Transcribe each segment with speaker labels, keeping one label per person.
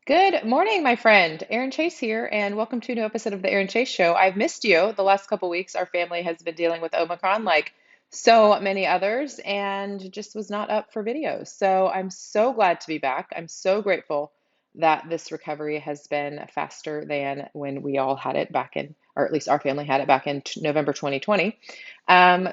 Speaker 1: Good morning, my friend. Erin Chase here, and welcome to a new episode of the Erin Chase Show. I've missed you the last couple weeks. Our family has been dealing with Omicron like so many others and just was not up for videos. So I'm so glad to be back. I'm so grateful that this recovery has been faster than when we all had it back in, or at least our family had it back in November 2020.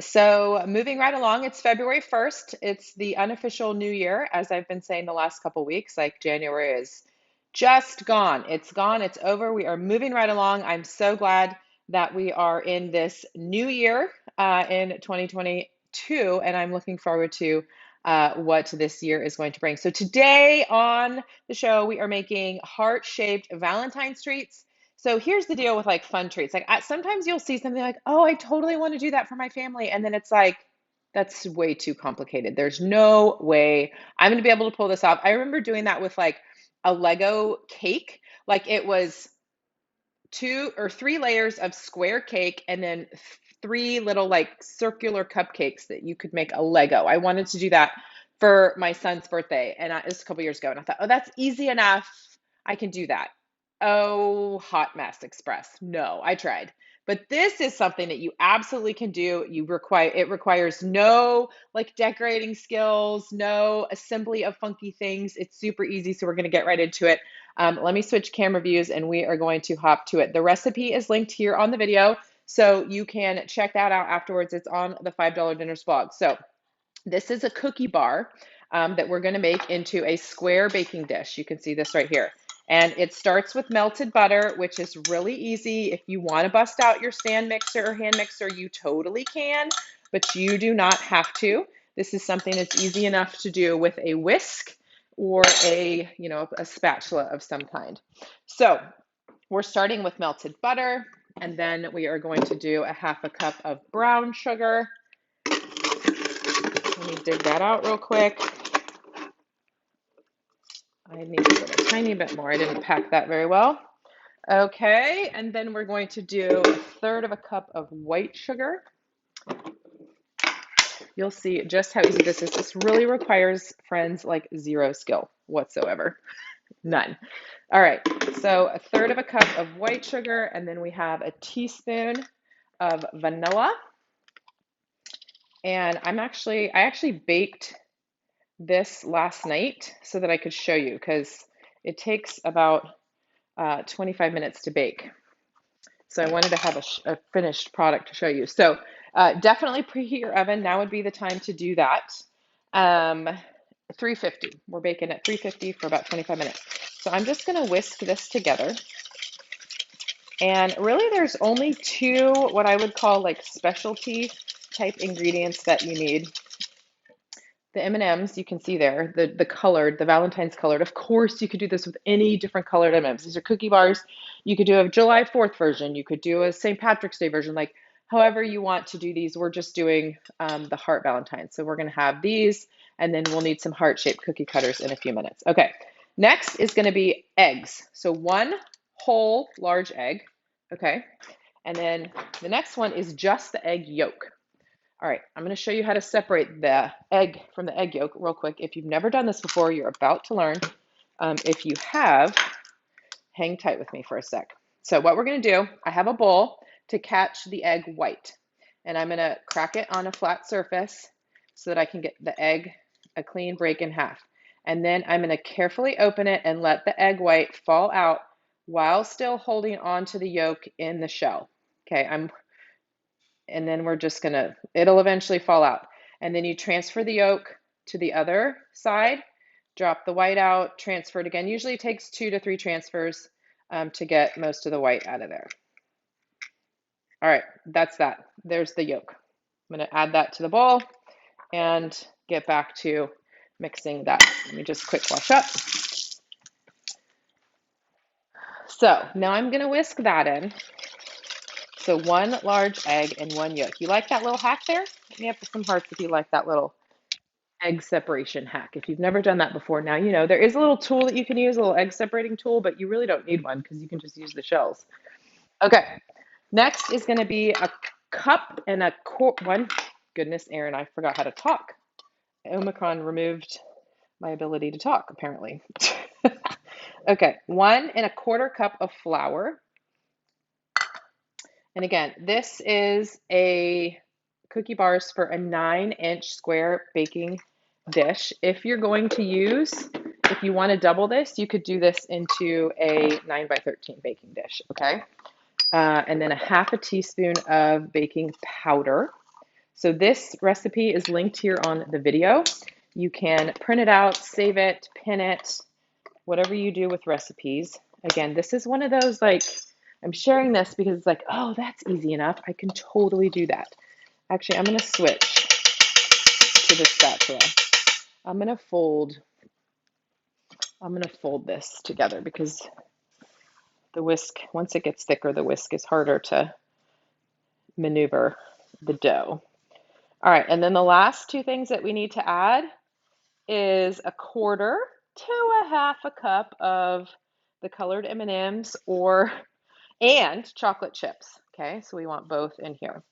Speaker 1: So moving right along, it's February 1st. It's the unofficial new year, as I've been saying the last couple weeks. Like January is just gone. It's gone. It's over. We are moving right along. I'm so glad that we are in this new year in 2022, and I'm looking forward to what this year is going to bring. So, today on the show, we are making heart shaped Valentine's treats. So, here's the deal with like fun treats. Like, sometimes you'll see something like, oh, I totally want to do that for my family. And then it's like, that's way too complicated. There's no way I'm going to be able to pull this off. I remember doing that with like a Lego cake. Like it was two or three layers of square cake and then three little like circular cupcakes that you could make a Lego. I wanted to do that for my son's birthday, and it was a couple years ago. And I thought, oh, that's easy enough. I can do that. Oh, hot mess express. No, I tried. But this is something that you absolutely can do. It requires no like decorating skills, no assembly of funky things. It's super easy. So we're going to get right into it. Let me switch camera views and we are going to hop to it. The recipe is linked here on the video, so you can check that out afterwards. It's on the $5 Dinners blog. So this is a cookie bar that we're going to make into a square baking dish. You can see this right here. And it starts with melted butter, which is really easy. If you want to bust out your stand mixer or hand mixer, you totally can, but you do not have to. This is something that's easy enough to do with a whisk or a spatula of some kind. So we're starting with melted butter, and then we are going to do a half a cup of brown sugar. Let me dig that out real quick. I need to put a tiny bit more. I didn't pack that very well. Okay, and then we're going to do a third of a cup of white sugar. You'll see just how easy this is. This really requires, friends, like zero skill whatsoever. None. All right, so a third of a cup of white sugar, and then we have a teaspoon of vanilla. And I actually baked this last night so that I could show you because it takes about 25 minutes to bake. So I wanted to have a finished product to show you. So definitely preheat your oven. Now would be the time to do that. 350. We're baking at 350 for about 25 minutes. So I'm just going to whisk this together. And really, there's only two what I would call like specialty type ingredients that you need. The M&Ms you can see there, the colored, the Valentine's colored. Of course, you could do this with any different colored M&Ms. These are cookie bars. You could do a July 4th version. You could do a St. Patrick's Day version, like however you want to do these. We're just doing the heart Valentine. So we're going to have these, and then we'll need some heart-shaped cookie cutters in a few minutes. Okay, next is going to be eggs. So one whole large egg, okay? And then the next one is just the egg yolk. All right, I'm going to show you how to separate the egg from the egg yolk real quick. If you've never done this before, you're about to learn. If you have, hang tight with me for a sec. So what we're going to do, I have a bowl to catch the egg white, and I'm going to crack it on a flat surface so that I can get the egg a clean break in half. And then I'm going to carefully open it and let the egg white fall out while still holding on to the yolk in the shell. Okay, and then we're just gonna, it'll eventually fall out. And then you transfer the yolk to the other side, drop the white out, transfer it again. Usually it takes 2 to 3 transfers to get most of the white out of there. All right, that's that. There's the yolk. I'm gonna add that to the bowl and get back to mixing that. Let me just quick wash up. So now I'm gonna whisk that in. So one large egg and one yolk. You like that little hack there? Let me have some hearts if you like that little egg separation hack. If you've never done that before, now you know. There is a little tool that you can use, a little egg separating tool, but you really don't need one because you can just use the shells. Okay, next is going to be a cup and a quart. One, goodness, Erin, I forgot how to talk. Omicron removed my ability to talk, apparently. Okay, 1 1/4 cup of flour. And again, this is a cookie bars for a 9-inch square baking dish. If you're going to use, if you want to double this, you could do this into a 9 by 13 baking dish, okay? And then a 1/2 teaspoon of baking powder. So this recipe is linked here on the video. You can print it out, save it, pin it, whatever you do with recipes. Again, this is one of those like, I'm sharing this because it's like, oh, that's easy enough. I can totally do that. Actually, I'm going to switch to the spatula. I'm going to fold, I'm going to fold this together because the whisk, once it gets thicker, the whisk is harder to maneuver the dough. All right, and then the last two things that we need to add is 1/4 to a 1/2 cup of the colored M&Ms and chocolate chips. Okay, so we want both in here.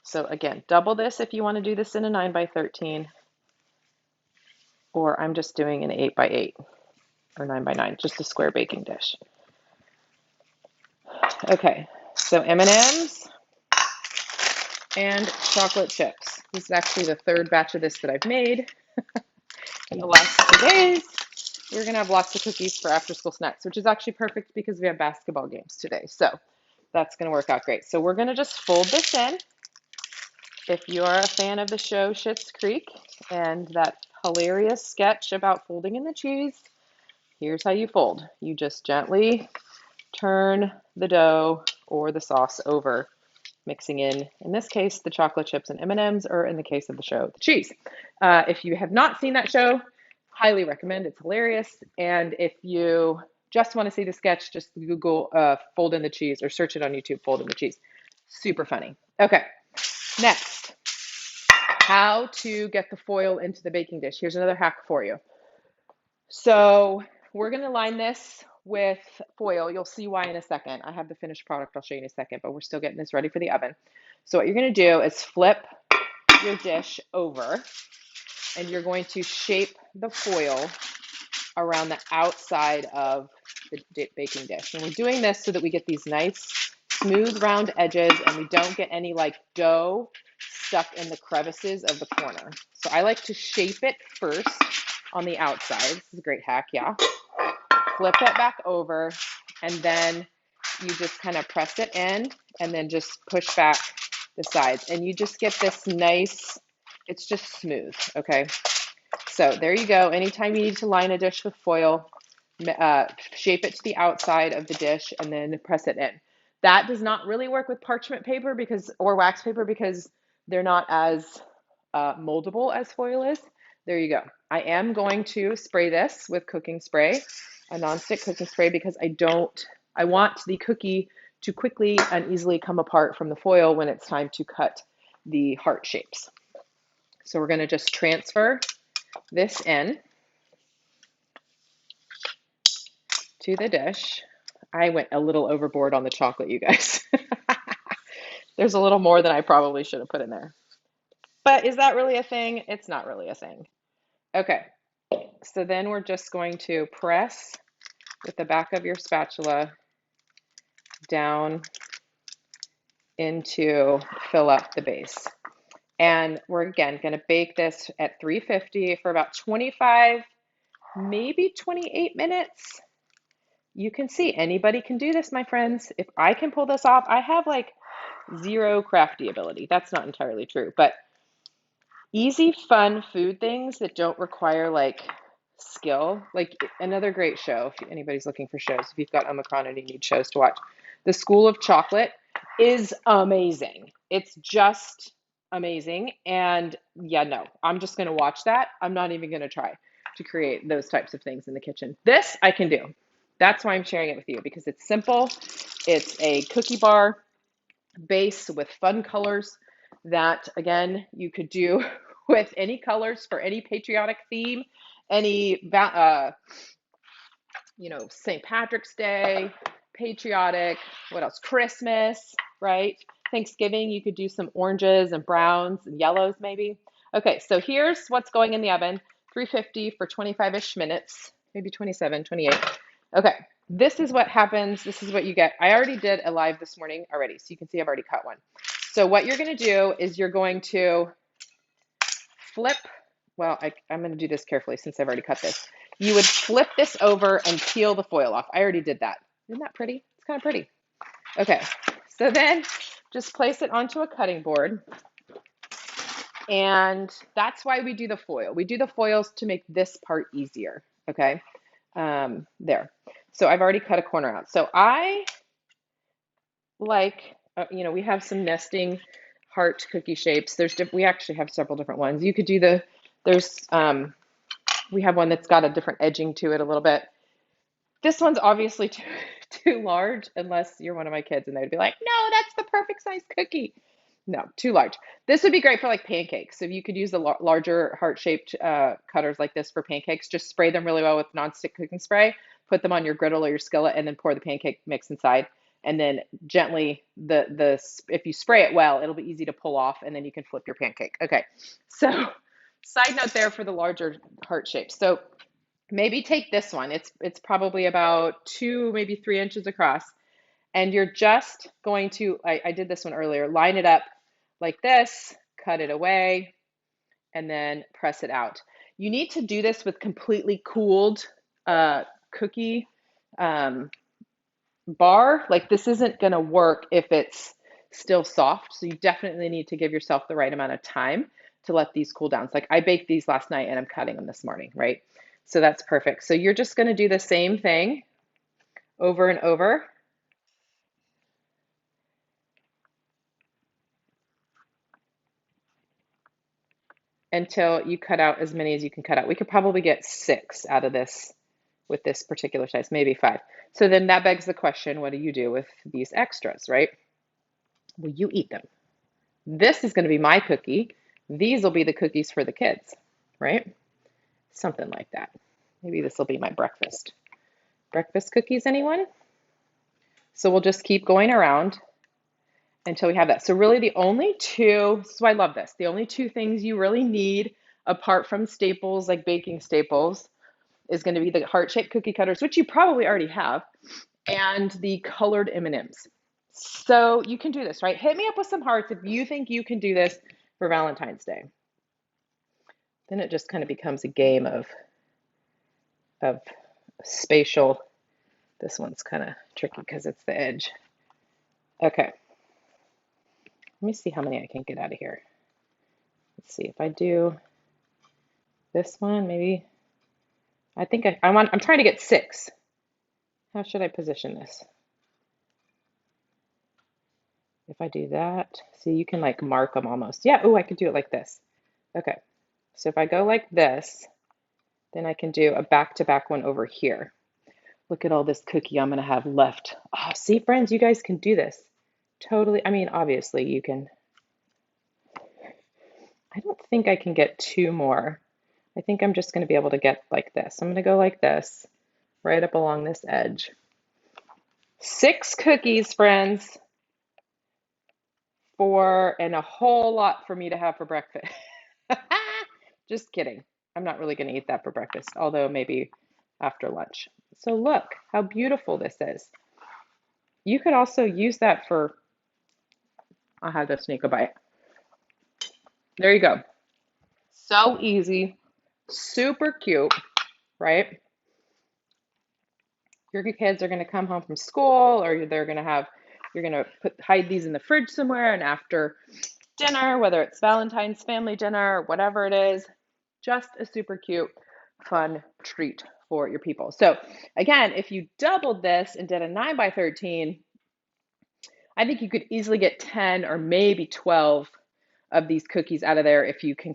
Speaker 1: So again, double this if you want to do this in a 9 by 13, or I'm just doing an 8 by 8 or 9 by 9, just a square baking dish. Okay, so M&Ms and chocolate chips. This is actually the third batch of this that I've made in the last 2 days. We're gonna have lots of cookies for after school snacks, which is actually perfect because we have basketball games today. So that's gonna work out great. So we're gonna just fold this in. If you are a fan of the show Schitt's Creek and that hilarious sketch about folding in the cheese, here's how you fold. You just gently turn the dough or the sauce over, mixing in this case, the chocolate chips and M&Ms, or in the case of the show, the cheese. If you have not seen that show, highly recommend. It's hilarious. And if you just want to see the sketch, just Google fold in the cheese or search it on YouTube, fold in the cheese. Super funny. Okay, next, how to get the foil into the baking dish. Here's another hack for you. So we're going to line this with foil. You'll see why in a second. I have the finished product I'll show you in a second, but we're still getting this ready for the oven. So what you're going to do is flip your dish over, and you're going to shape the foil around the outside of the baking dish. And we're doing this so that we get these nice smooth round edges and we don't get any like dough stuck in the crevices of the corner. So I like to shape it first on the outside. This is a great hack, yeah. Flip it back over, and then you just kind of press it in and then just push back the sides. And you just get this nice, it's just smooth, okay? So there you go. Anytime you need to line a dish with foil, shape it to the outside of the dish and then press it in. That does not really work with parchment paper or wax paper because they're not as moldable as foil is. There you go. I am going to spray this with cooking spray, a nonstick cooking spray, because I want the cookie to quickly and easily come apart from the foil when it's time to cut the heart shapes. So we're going to just transfer this in to the dish. I went a little overboard on the chocolate, you guys. There's a little more than I probably should have put in there. But is that really a thing? It's not really a thing. Okay, so then we're just going to press with the back of your spatula down into fill up the base. And we're again going to bake this at 350 for about 25, maybe 28 minutes. You can see anybody can do this, my friends. If I can pull this off, I have like zero crafty ability. That's not entirely true, but easy, fun food things that don't require like skill. Like another great show, if anybody's looking for shows, if you've got Omicron and you need shows to watch, The School of Chocolate is amazing. It's just amazing. And yeah, no, I'm just going to watch that. I'm not even going to try to create those types of things in the kitchen. This I can do. That's why I'm sharing it with you, because it's simple. It's a cookie bar base with fun colors that, again, you could do with any colors for any patriotic theme, any, St. Patrick's Day, patriotic, what else? Christmas, right? Thanksgiving, you could do some oranges and browns and yellows maybe. Okay, so here's what's going in the oven, 350 for 25-ish minutes, maybe 27, 28. Okay, this is what happens. This is what you get. I already did a live this morning already, so you can see I've already cut one. So what you're going to do is you're going to flip, well, I'm going to do this carefully since I've already cut this. You would flip this over and peel the foil off. I already did that. Isn't that pretty? It's kind of pretty. Okay, so then just place it onto a cutting board. And that's why we do the foil. We do the foils to make this part easier. Okay, there. So I've already cut a corner out. So I like, we have some nesting heart cookie shapes. We actually have several different ones. You could do we have one that's got a different edging to it a little bit. This one's obviously too large unless you're one of my kids and they'd be like, no, that's the perfect size cookie. No, too large. This would be great for like pancakes. So you could use the larger heart-shaped cutters like this for pancakes. Just spray them really well with nonstick cooking spray. Put them on your griddle or your skillet, and then pour the pancake mix inside. And then gently, if you spray it well, it'll be easy to pull off, and then you can flip your pancake. Okay. So, side note there for the larger heart shapes. So maybe take this one. It's probably about 2, maybe 3 inches across. And you're just going to, I did this one earlier, line it up like this, cut it away, and then press it out. You need to do this with completely cooled cookie bar. Like this isn't going to work if it's still soft. So you definitely need to give yourself the right amount of time to let these cool down. It's like I baked these last night and I'm cutting them this morning, right? So that's perfect. So you're just going to do the same thing over and over. Until you cut out as many as you can cut out. We could probably get 6 out of this with this particular size, maybe 5. So then that begs the question, what do you do with these extras, right? Well, you eat them. This is going to be my cookie. These will be the cookies for the kids, right? Something like that. Maybe this will be my breakfast. Breakfast cookies, anyone? So we'll just keep going around until we have that. So really the only two, this is why I love this, the only 2 things you really need apart from staples like baking staples is going to be the heart-shaped cookie cutters, which you probably already have, and the colored M&Ms. So you can do this, right? Hit me up with some hearts if you think you can do this for Valentine's Day. Then it just kind of becomes a game of spatial. This one's kind of tricky because it's the edge. Okay. Let me see how many I can get out of here. Let's see if I do this one, maybe. I think I'm trying to get 6. How should I position this? If I do that, see, you can like mark them almost. Yeah, oh, I could do it like this. Okay, so if I go like this, then I can do a back-to-back one over here. Look at all this cookie I'm gonna have left. Oh, see, friends, you guys can do this. Totally, I mean, obviously you can. I don't think I can get 2 more. I think I'm just gonna be able to get like this. I'm gonna go like this, right up along this edge. 6 cookies, friends. And a whole lot for me to have for breakfast. Just kidding. I'm not really going to eat that for breakfast, although maybe after lunch. So look how beautiful this is. You could also use that for, I'll have to sneak a bite. There you go. So easy, super cute, right? Your kids are going to come home from school, or you're going to hide these in the fridge somewhere, and after dinner, whether it's Valentine's family dinner or whatever it is, just a super cute, fun treat for your people. So again, if you doubled this and did a 9x13, I think you could easily get 10 or maybe 12 of these cookies out of there if you can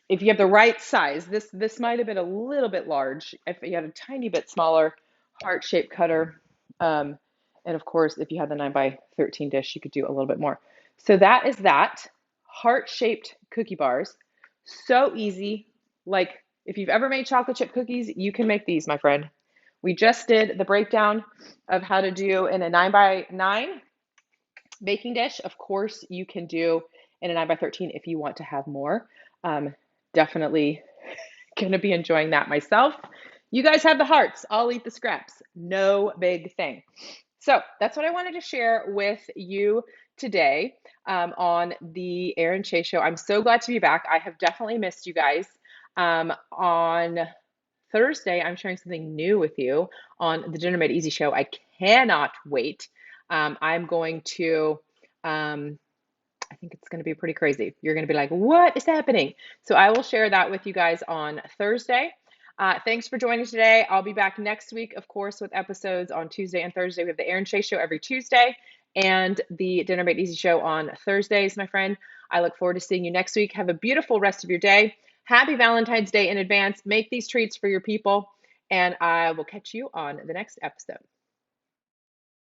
Speaker 1: if you have the right size. This might have been a little bit large. If you had a tiny bit smaller heart-shaped cutter, and of course, if you had the 9x13 dish, you could do a little bit more. So that is that. Heart-shaped cookie bars. So easy. Like if you've ever made chocolate chip cookies, you can make these, my friend. We just did the breakdown of how to do in a 9x9 baking dish. Of course, you can do in a 9x13 if you want to have more. Definitely going to be enjoying that myself. You guys have the hearts. I'll eat the scraps. No big thing. So that's what I wanted to share with you today on the Erin Chase Show. I'm so glad to be back. I have definitely missed you guys. On Thursday, I'm sharing something new with you on the Dinner Made Easy show. I cannot wait. I'm going to, I think it's going to be pretty crazy. You're going to be like, what is happening? So I will share that with you guys on Thursday. Thanks for joining today. I'll be back next week, of course, with episodes on Tuesday and Thursday. We have the Erin Chase Show every Tuesday and the Dinner Made Easy Show on Thursdays, my friend. I look forward to seeing you next week. Have a beautiful rest of your day. Happy Valentine's Day in advance. Make these treats for your people, and I will catch you on the next episode.